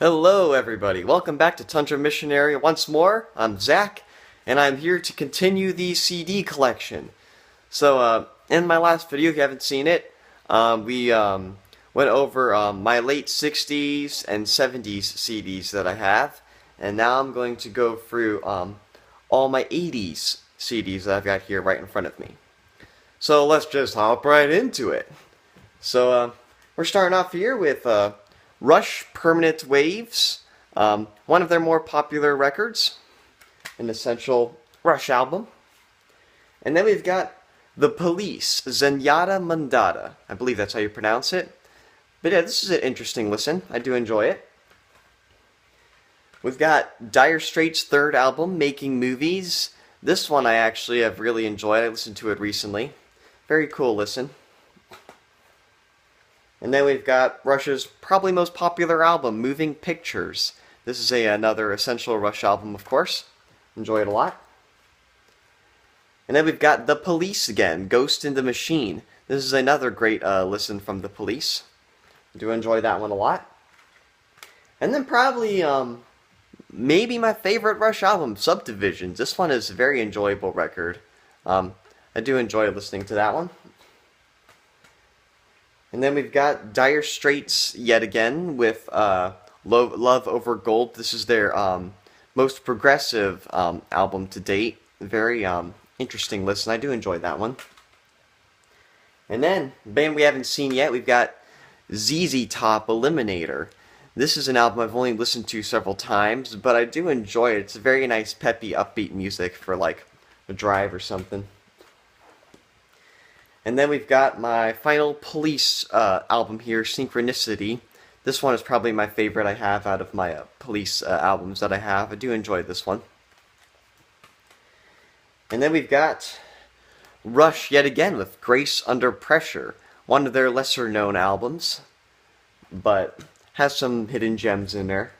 Hello, everybody. Welcome back to Tundra Missionary once more. I'm Zach, and I'm here to continue the CD collection. In my last video, if you haven't seen it, we went over my late 60s and 70s CDs that I have, and now I'm going to go through all my 80s CDs that I've got here right in front of me. So let's just hop right into it. We're starting off here with Rush Permanent Waves, one of their more popular records, an essential Rush album. And then we've got The Police, Zenyatta Mondatta. I believe that's how you pronounce it. But yeah, this is an interesting listen. I do enjoy it. We've got Dire Straits' third album, Making Movies. This one I actually have really enjoyed. I listened to it recently. Very cool listen. And then we've got Rush's probably most popular album, Moving Pictures. This is another essential Rush album, of course. Enjoy it a lot. And then we've got The Police again, Ghost in the Machine. This is another great listen from The Police. I do enjoy that one a lot. And then probably, maybe my favorite Rush album, Subdivisions. This one is a very enjoyable record. I do enjoy listening to that one. And then we've got Dire Straits yet again with Love Over Gold. This is their most progressive album to date. Very interesting listen. I do enjoy that one. And then, band we haven't seen yet, we've got ZZ Top Eliminator. This is an album I've only listened to several times, but I do enjoy it. It's very nice, peppy, upbeat music for like a drive or something. And then we've got my final Police album here, Synchronicity. This one is probably my favorite I have out of my Police albums that I have. I do enjoy this one. And then we've got Rush yet again with Grace Under Pressure. One of their lesser known albums, but has some hidden gems in there.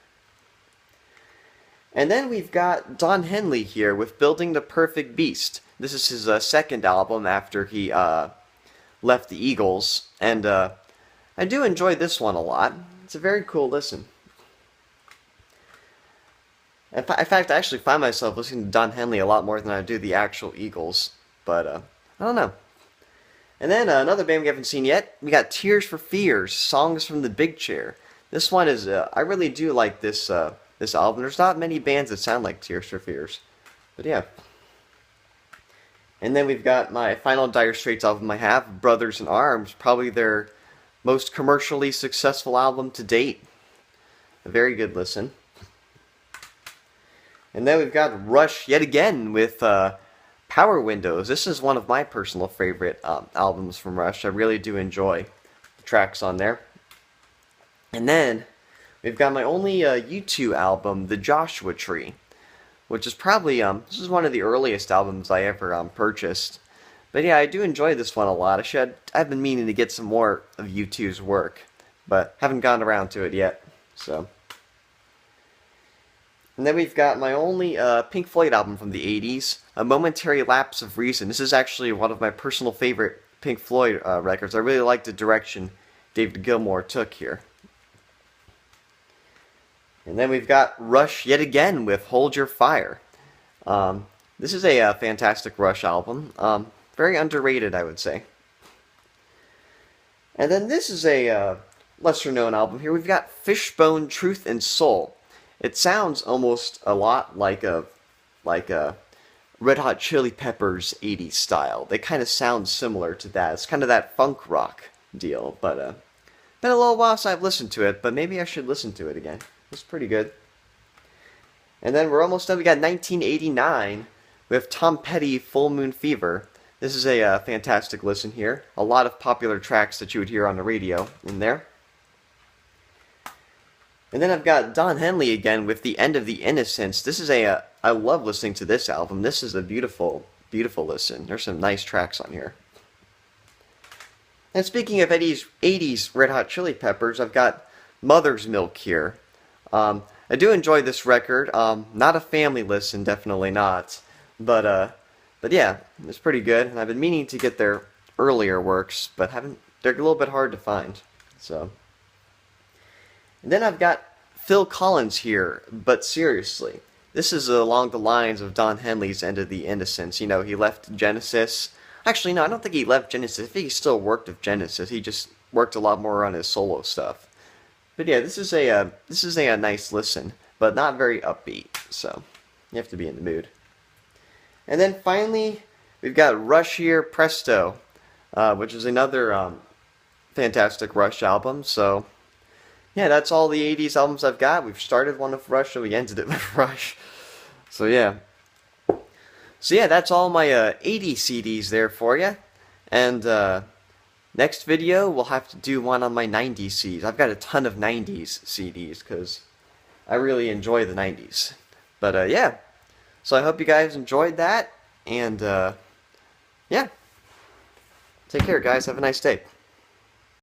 And then we've got Don Henley here with Building the Perfect Beast. This is his second album after he left the Eagles, and I do enjoy this one a lot. It's a very cool listen. In fact, I actually find myself listening to Don Henley a lot more than I do the actual Eagles, but I don't know. And then another band we haven't seen yet, we got Tears for Fears, Songs from the Big Chair. This one is, I really do like this this album. There's not many bands that sound like Tears for Fears, but yeah. And then we've got my final Dire Straits album I have, Brothers in Arms, probably their most commercially successful album to date. A very good listen. And then we've got Rush yet again with Power Windows. This is one of my personal favorite albums from Rush. I really do enjoy the tracks on there. And then we've got my only U2 album, The Joshua Tree, which is probably, this is one of the earliest albums I ever purchased. But yeah, I do enjoy this one a lot. I've been meaning to get some more of U2's work, but haven't gotten around to it yet, so. And then we've got my only Pink Floyd album from the 80s, A Momentary Lapse of Reason. This is actually one of my personal favorite Pink Floyd records. I really like the direction David Gilmour took here. And then we've got Rush yet again with Hold Your Fire. This is a fantastic Rush album. Very underrated, I would say. And then this is a lesser known album here. We've got Fishbone, Truth and Soul. It sounds almost a lot like a Red Hot Chili Peppers 80s style. They kind of sound similar to that. It's kind of that funk rock deal. But been a little while since I've listened to it, but maybe I should listen to it again. It's pretty good. And then we're almost done. We got 1989 with Tom Petty, Full Moon Fever. This is a fantastic listen here. A lot of popular tracks that you would hear on the radio in there. And then I've got Don Henley again with The End of the Innocents. This is I love listening to this album. This is a beautiful, beautiful listen. There's some nice tracks on here. And speaking of 80s Red Hot Chili Peppers, I've got Mother's Milk here. I do enjoy this record. Not a family listen, definitely not. But yeah, it's pretty good. And I've been meaning to get their earlier works, but they're a little bit hard to find. So, and then I've got Phil Collins here, but seriously. This is along the lines of Don Henley's End of the Innocents. You know, he left Genesis. Actually, no, I don't think he left Genesis. I think he still worked with Genesis. He just worked a lot more on his solo stuff. But yeah, this is a nice listen, but not very upbeat. So you have to be in the mood. And then finally, we've got Rush here, Presto, which is another fantastic Rush album. So yeah, that's all the 80s albums I've got. We've started one with Rush and we ended it with Rush. So yeah. So yeah, that's all my 80 CDs there for you. And next video, we'll have to do one on my 90s CDs. I've got a ton of 90s CDs because I really enjoy the 90s. But yeah, so I hope you guys enjoyed that. And yeah, take care, guys. Have a nice day.